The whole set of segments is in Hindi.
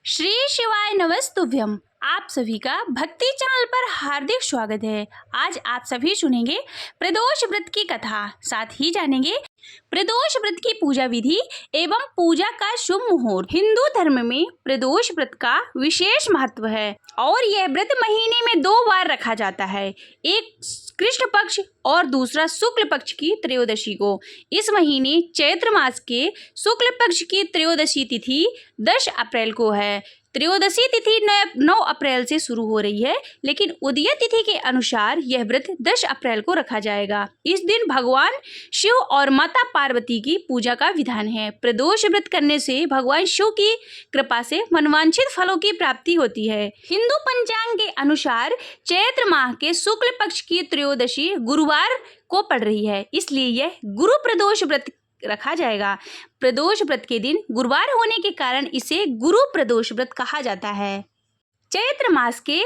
श्री शिवाय नमस्तुभ्यम। आप सभी का भक्ति चैनल पर हार्दिक स्वागत है। आज आप सभी सुनेंगे प्रदोष व्रत की कथा, साथ ही जानेंगे प्रदोष व्रत की पूजा विधि एवं पूजा का शुभ मुहूर्त। हिंदू धर्म में प्रदोष व्रत का विशेष महत्व है और यह व्रत महीने में 2 बार रखा जाता है, एक कृष्ण पक्ष और दूसरा शुक्ल पक्ष की त्रयोदशी को। इस महीने चैत्र मास के शुक्ल पक्ष की त्रयोदशी तिथि 10 अप्रैल को है। त्रयोदशी तिथि 9 अप्रैल से शुरू हो रही है, लेकिन उदय तिथि के अनुसार यह व्रत 10 अप्रैल को रखा जाएगा। इस दिन भगवान शिव और माता पार्वती की पूजा का विधान है। प्रदोष व्रत करने से भगवान शिव की कृपा से मनवांछित फलों की प्राप्ति होती है। हिंदू पंचांग के अनुसार चैत्र माह के शुक्ल पक्ष की त्रयोदशी गुरुवार को पड़ रही है, इसलिए यह गुरु प्रदोष व्रत रखा जाएगा। प्रदोष व्रत के दिन गुरुवार होने के कारण इसे गुरु प्रदोष व्रत कहा जाता है। चैत्र मास के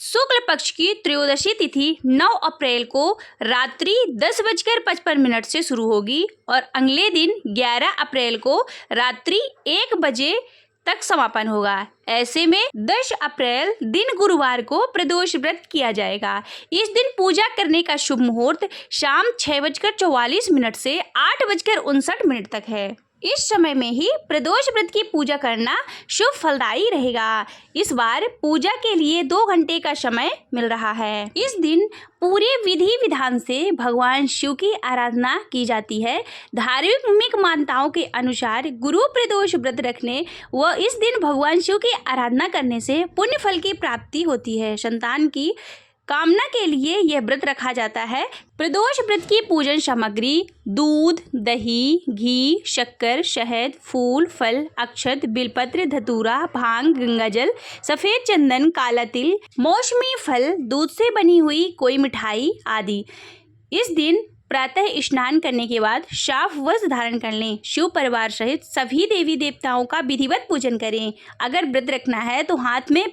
शुक्ल पक्ष की त्रयोदशी तिथि 9 अप्रैल को रात्रि 10:55 से शुरू होगी और अगले दिन 11 अप्रैल को रात्रि 1 बजे तक समापन होगा। ऐसे में 10 अप्रैल दिन गुरुवार को प्रदोष व्रत किया जाएगा। इस दिन पूजा करने का शुभ मुहूर्त शाम 6:44 से 8:59 तक है। इस समय में ही प्रदोष व्रत की पूजा करना शुभ फलदायी रहेगा। इस बार पूजा के लिए 2 घंटे का समय मिल रहा है। इस दिन पूरे विधि विधान से भगवान शिव की आराधना की जाती है। धार्मिक मान्यताओं के अनुसार गुरु प्रदोष व्रत रखने व इस दिन भगवान शिव की आराधना करने से पुण्य फल की प्राप्ति होती है। संतान की कामना के लिए यह व्रत रखा जाता है। प्रदोष व्रत की पूजन सामग्री दूध, दही, घी, शक्कर, शहद, फूल, फल, अक्षत, बिलपत्र, धतूरा, भांग, गंगाजल, सफेद चंदन, काला तिल, मौसमी फल, दूध से बनी हुई कोई मिठाई आदि। इस दिन प्रातः स्नान करने के बाद साफ वस्त्र धारण कर लें। शिव परिवार सहित सभी देवी देवताओं का विधिवत पूजन करें। अगर व्रत रखना है तो हाथ में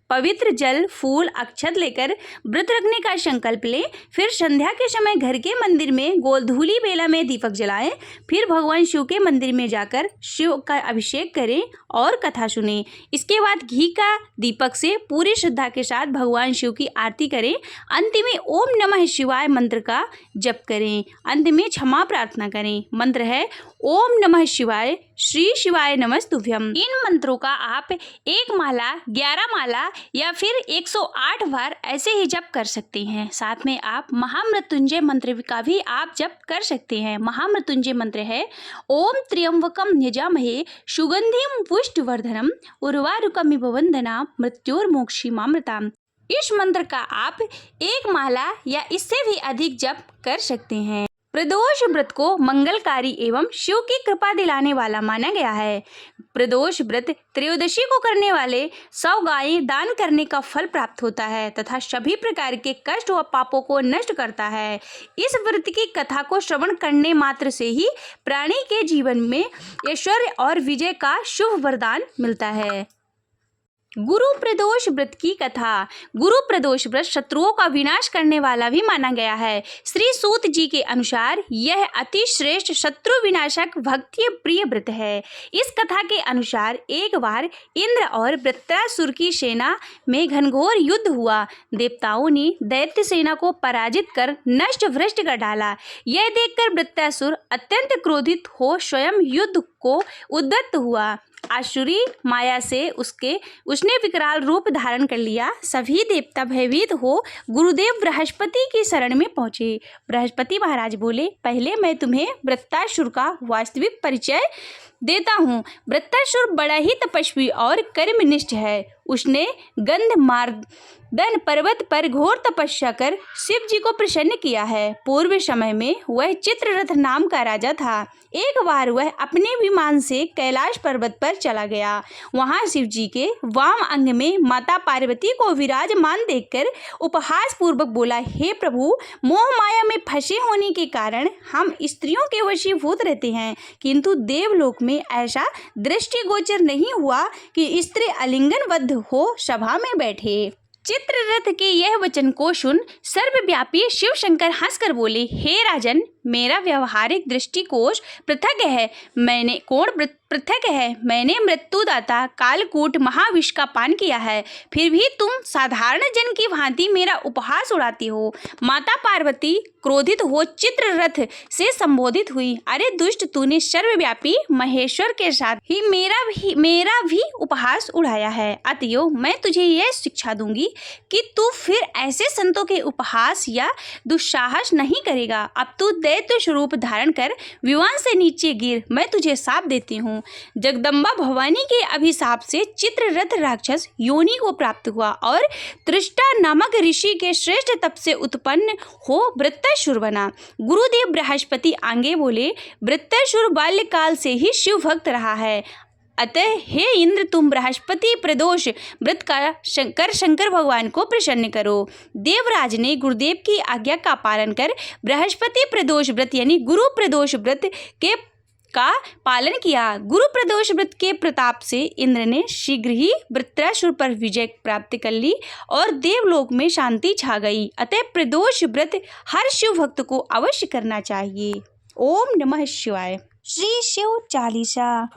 पवित्र जल, फूल, अक्षत लेकर व्रत रखने का संकल्प लें। फिर संध्या के समय घर के मंदिर में गोधूली बेला में दीपक जलाएं। फिर भगवान शिव के मंदिर में जाकर शिव का अभिषेक करें और कथा सुनें। इसके बाद घी का दीपक से पूरी श्रद्धा के साथ भगवान शिव की आरती करें। अंत में ओम नमः शिवाय मंत्र का जप करें। अंत में क्षमा प्रार्थना करें। मंत्र है ओम नमः शिवाय, श्री शिवाय नमस्तुभ्यम। इन मंत्रों का आप 1 माला, 11 माला या फिर 108 बार ऐसे ही जप कर सकते हैं। साथ में आप महामृत्युंजय मंत्र का भी आप जप कर सकते हैं। महामृत्युंजय मंत्र है ओम त्र्यंबकम यजामहे सुगंधिम पुष्टिवर्धनम उर्वारुकमिव वंदना मृत्योर्मोक्षीमामृताम। इस मंत्र का आप 1 माला या इससे भी अधिक जप कर सकते हैं। प्रदोष व्रत को मंगलकारी एवं शिव की कृपा दिलाने वाला माना गया है। प्रदोष व्रत त्रयोदशी को करने वाले 100 गायें दान करने का फल प्राप्त होता है तथा सभी प्रकार के कष्ट व पापों को नष्ट करता है। इस व्रत की कथा को श्रवण करने मात्र से ही प्राणी के जीवन में ऐश्वर्य और विजय का शुभ वरदान मिलता है। गुरु प्रदोष व्रत की कथा। गुरु प्रदोष व्रत शत्रुओं का विनाश करने वाला भी माना गया है। श्री सूत जी के अनुसार यह अति श्रेष्ठ शत्रु विनाशक भक्ति प्रिय व्रत है। इस कथा के अनुसार एक बार इंद्र और वृत्रासुर की सेना में घनघोर युद्ध हुआ। देवताओं ने दैत्य सेना को पराजित कर नष्ट भ्रष्ट कर डाला। यह देखकर वृत्रासुर अत्यंत क्रोधित हो स्वयं युद्ध को उद्यत हुआ। आसुरी माया से उसने विकराल रूप धारण कर लिया। सभी देवता भयभीत हो गुरुदेव बृहस्पति की शरण में पहुंचे। बृहस्पति महाराज बोले, पहले मैं तुम्हें वृत्रासुर का वास्तविक परिचय देता हूँ। वृत्रासुर बड़ा ही तपस्वी और कर्मनिष्ठ है। उसने गंधमार्दन पर्वत पर घोर तपस्या कर शिव जी को प्रसन्न किया है। पूर्व समय में वह चित्ररथ नाम का राजा था। एक बार वह अपने विमान से कैलाश पर्वत पर चला गया। वहां शिव जी के वाम अंग में माता पार्वती को विराजमान देखकर उपहास पूर्वक बोला, हे प्रभु, मोह माया में फंसे होने के कारण हम स्त्रियों के वशीभूत रहते हैं, किंतु देवलोक में ऐसा दृष्टिगोचर नहीं हुआ कि स्त्री आलिंगनबद्ध हो सभा में बैठे। चित्ररथ के यह वचन को सुन सर्वव्यापी शिव शंकर हंसकर बोले, हे राजन, मेरा व्यवहारिक दृष्टिकोण पृथक है। मैंने कोण पृथक है। मैंने मृत्युदाता कालकूट महाविष का पान किया है, फिर भी तुम साधारण जन की भांति मेरा उपहास उड़ाती हो। माता पार्वती क्रोधित हो चित्ररथ से संबोधित हुई, अरे दुष्ट, तूने सर्वव्यापी महेश्वर के साथ ही मेरा भी उपहास उड़ाया है। अतएव मैं तुझे यह शिक्षा दूंगी कि तू फिर ऐसे संतों के उपहास या दुस्साहस नहीं करेगा। अब तू दैत्य स्वरूप धारण कर विमान से नीचे गिर, मैं तुझे शाप देती हूँ। जगदम्बा भवानी के अभिशाप से चित्ररथ राक्षस योनि को प्राप्त हुआ और त्रिष्टा नामक ऋषि के श्रेष्ठ तप से उत्पन्न हो वृत्तासुर बना। गुरुदेव बृहस्पति आगे बोले, वृत्तासुर बाल्यकाल से ही शिव भक्त रहा है, अतः हे इंद्र, तुम बृहस्पति प्रदोष व्रत का शंकर भगवान को प्रसन्न करो। देवराज ने गुरुदेव की आज्ञा का पालन कर बृहस्पति प्रदोष व्रत यानी गुरु प्रदोष व्रत का पालन किया। गुरु प्रदोष व्रत के प्रताप से इंद्र ने शीघ्र ही वृत्रासुर पर विजय प्राप्त कर ली और देवलोक में शांति छा गई। अतः प्रदोष व्रत हर शिव भक्त को अवश्य करना चाहिए। ओम नमः शिवाय। श्री शिव चालीसा।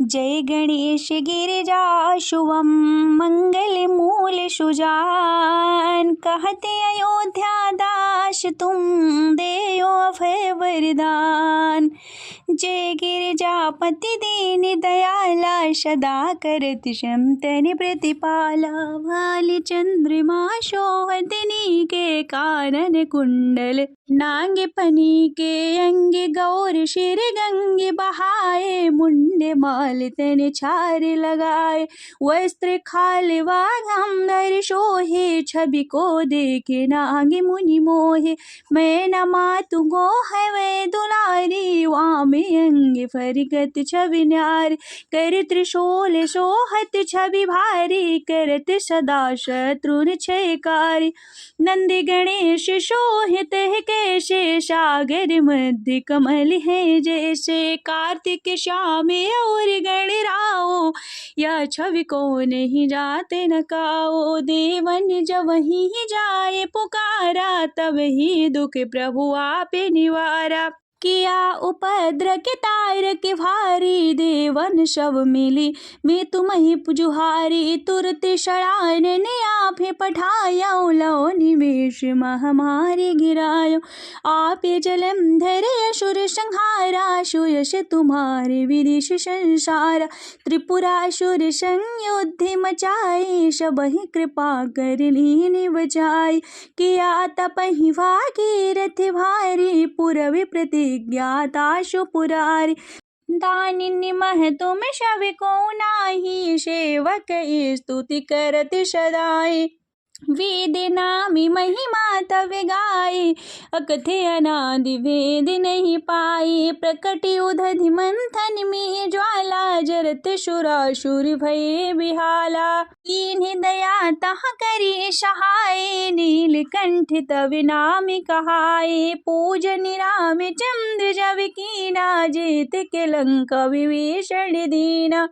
जय गणेश गिरिजा शुभम मंगल मूल सुजान, कहते अयोध्या दास तुम देयो अभय वरदान। जय गिरिजापति दीन दयाला, सदा करत क्षमतन प्रतिपाला। भाल चंद्रमा शोहतनी के कानन कुंडल, नांग पनी के अंग गौर शिर गंगे बहाए। मुंडे माल तन छार लगाए, वस्त्र खाल वाघम्बर शोहे। छवि को देखे नाग मुनि मोहे, मैं न मातु गो है वे दुलारी। वाम अंग फरगत छवि न्यारी, कर त्रिशूल सोहत छवि भारी। करत सदा शत्रुन क्षयकारी, नंदी गणेश शोहित कैसे। सागर मध्य कमल है जैसे, कार्तिक श्याम और गणराओ। यह छवि को नहीं जाते न काओ। देवन जब ही जाए पुकारा, तब ही दुख प्रभु आपे निवारा। किया उपद्र के तार के भारी, देवन सब मिली मैं तुम्हें पुजुहारी। तुरत शरान ने आपे पठाया, लो निवेश महामारी गिरायो। आपे जलंधर असुर संहारा, सुयश तुम्हारे विदिश संसारा। त्रिपुरासुर संयुद्ध मचाए, सबहि कृपा कर लीन बचाई। किया तपहि भागीरथ भारी, पुरवि प्रति ज्ञाताशु पुरारी। दानिनि महतुम शवि को नाही, सेवक स्तुति करत सदाई। वेद नामी महिमा तव गाय, अकथे अनादि भेद नहीं पाए। प्रकट उदधि मंथन में ज्वाला, जरत सुरासुर भये बिहाला। इन्हें दया तह करी सहाय, नीलकंठ तव नाम कहाए। पूजन राम चंद्र जब कीना, जेत के लंका विभीषण दीना।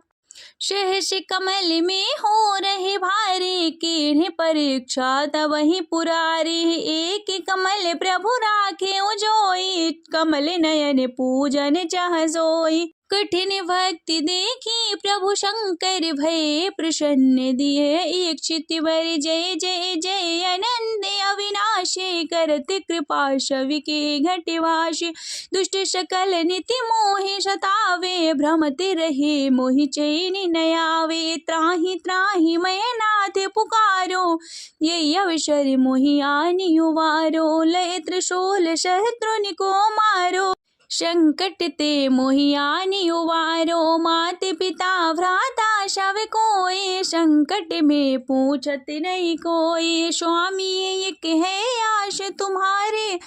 सहस कमल में हो रहे भारी, कीन्ह परीक्षा तब ही पुरारी। एक कमल प्रभु राखे जोई, कमल नयन पूजन चाह सोई। कठिन भक्ति देखी प्रभु शंकर भये, प्रसन्न दिए इच्छित वर। जय जय जय अनंत अविनाशी, करत कृपा शवि के घटवाशी। दुष्ट सकल निति मोहि सतावे, भ्रमत रहे मोहि चैन न आवे। त्राहि त्राहि मैं नाथ पुकारो, ये अवसर मोहि आनि उबारो। लय त्रिशूल शत्रुनि को मारो, संकट ते मोहि आनि उबारो। मात पिता भ्राता शव कोई, संकट में पूछत नहीं कोई। स्वामी एक है आश तुम्हारे,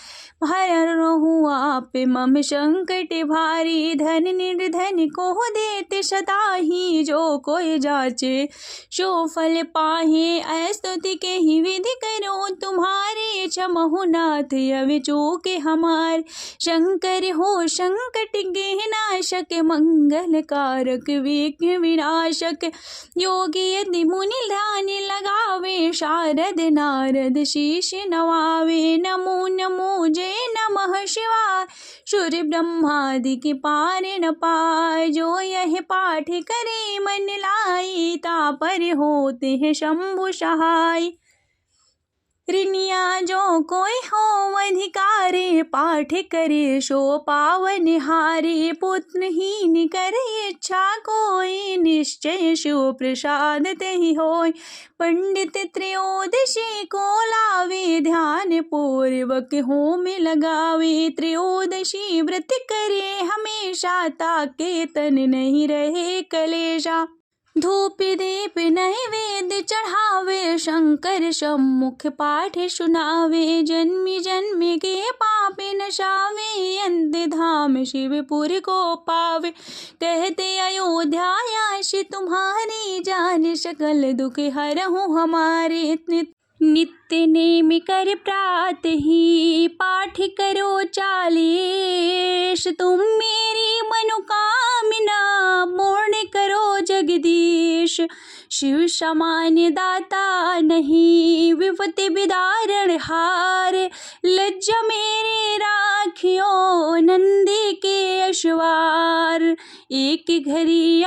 भर रहूं आप मम संकट भारी। धन निर्धन को देते सदा ही, जो कोई जाचे सो फल पाहे। अस्तुति के ही विधि करो तुम्हारे, क्षमहु नाथ अवि चूके हमार। शंकर हो संकट के नाशक, मंगल कारक विघ्न विनाशक। योगी यदि मुनि ध्यान लगावे, शारद नारद शीश नवावे। नमो नमो जय बोले नमः शिवाय। सूर्य ब्रह्मादि के पार न पाए, जो यह पाठ करे मन लाई, तापर होते हैं शंभु सहाय। ऋनिया जो कोई हो अधिकारे, पाठ करे सो पावन हारे। पुत्रहीन करे इच्छा कोई, निश्चय शिव प्रसाद तेहि होय। पंडित त्रयोदशी को लावे, ध्यान पूर्वक होम लगावे। त्रयोदशी व्रत करे हमेशा, ताके तन नहीं रहे कलेशा। धूप दीप नैवेद्य चढ़ावे, शंकर सम्मुख पाठ सुनावे। जन्मी जन्मी के पाप नशावे, अंत धाम शिवपुर को पावे। कहते अयोध्या यश तुम्हारी, जान सकल दुख हरहु हमारे। नित्य नेम कर प्रात ही, पाठ करो 40। तुम मेरी मनोकामना, पूर्ण करो जगदीश। शिव समान दाता नहीं, विपत्ति विदारण हार। लज्जा मेरे राखियो, नंदी के अश्वार। एक घड़ी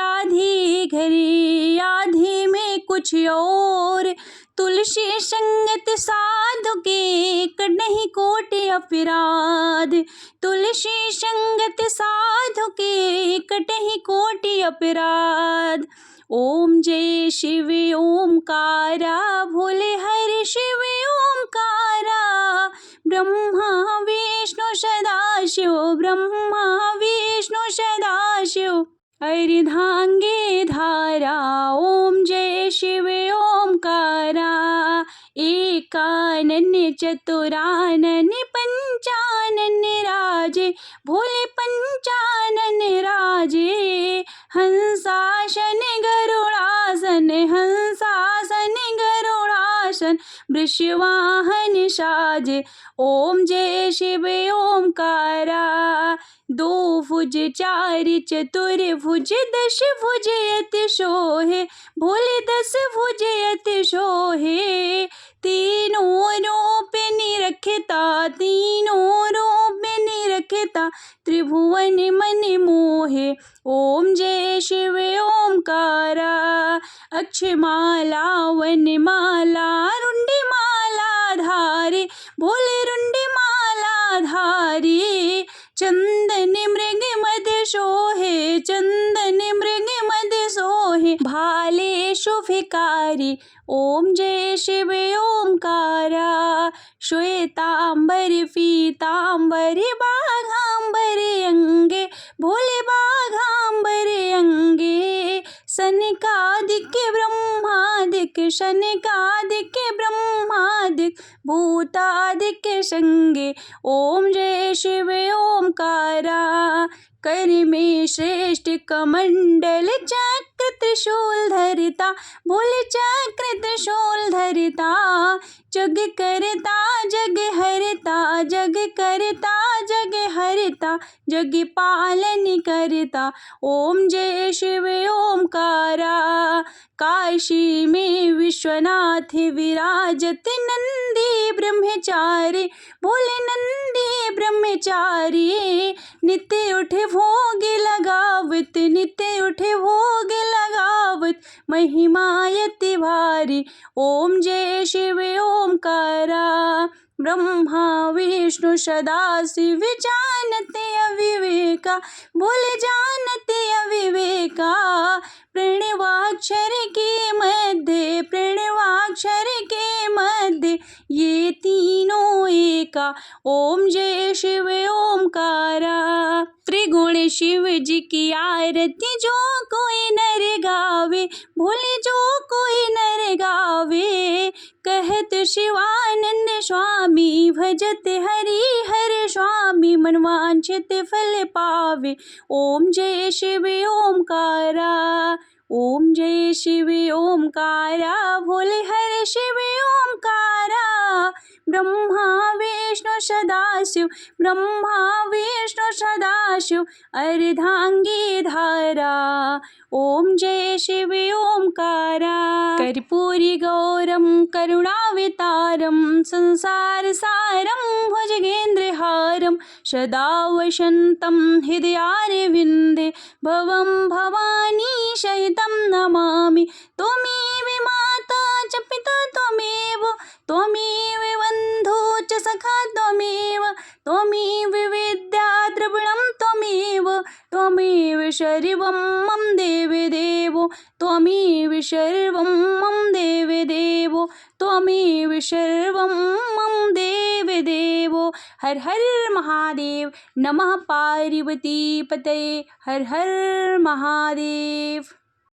आधी में कुछ और। तुलसी संगत साधु के, कटहि कोटि अपराध। तुलसी संगत साधु के, कटहि कोटि अपराध। ओम जय शिव ओमकारा, भोले हरि शिव ओमकारा। ब्रह्मा विष्णु सदाशिव, ब्रह्मा विष्णु सदाशिव। अर्धांगे धारा, ओम जय शिव ओमकारा। एकानन चतुरानन पंचानन राजे, भोले पंचानन राजे। हंसासन गरुड़ासन, हंसासन गरुड़ासन। वृषवाहन साजे, ओम जय शिव ओमकारा। 2 भुज 4 चतुर्भुज, 10 भुज अति शोहे। भोले 10 भुज अति शोहे। तीनों रूप निरखता, तीनों रूप निरखता। त्रिभुवन मन मोहे, ओम जय शिव ओमकारा। अक्षमाला वनमाला, रुंडी माला धारे। भोले रुंडी माला धारे। चंदन मृग मद सोहे, चंदन मृग मद सोहे। भाले शुभकारी, ओम जय शिव ओमकारा। श्वेतांबर पीतांबर, बाघांबर अंगे। भोले बाघांबर अंगे। सनकादिक ब्रह्मादिक, सनकादिक ब्रह्मादिक। भूतादिक संगे, ओम जय शिव ओमकारा। कर में श्रेष्ठ कमंडल, चक्र त्रिशूल धरता। भोले चक्र त्रिशूल धरता। जग करता जग हरता, जग करता जग हरता। जग पालन करता, ओम जय शिव ओमकारा। काशी में विश्वनाथ विराजत, नंदी ब्रह्मचारी। भोले नंदी ब्रह्मचारी। नित्य उठे भोग लगावत, नित्य उठे भोग लगावत। महिमा यति भारी, ओम जय शिव ओमकारा। ब्रह्मा विष्णु सदाशिव, जानते अविवेका। भोले जानते अविवेका। प्रणवाक्षर के मध्य, प्रणवाक्षर के मध्य। ये तीनों एका, ओम जय शिव ओमकारा। त्रिगुण शिव जी की आरती, जो कोई नर गावे। भोले जो कोई नर गावे। कहत शिवानंद स्वामी, भजत हरि हर स्वामी। मनवांछित फल पावे, ओम जय शिव ओमकारा। ओम जय शिव ओमकारा, भोले हर शिव ओमकारा। ब्रह्मा विष्णु सदाशिव, ब्रह्मा विष्णु सदाशिव, अर्धांगी धारा, ओम जय शिव ओंकारा। कर्पूरी गौरम करुणावतारम, संसार सारम भुजगेंद्रहारम, सदा वसन्तं हृदयारविन्दे, भवं भवानी सहितं नमामि। त्वमेव माता च पिता त्वमेव, त्वमेव बन्धु च सखा त्वमेव, त्वमेव विद्या द्रविणं त्वमेव, त्वमेव सर्वं मम देवदेवो, त्वमेव सर्वं मम देवदेवो, त्वमेव सर्वं मम देवदेवो। हर हर महादेव। नमः पार्वती पतये। हर हर महादेव।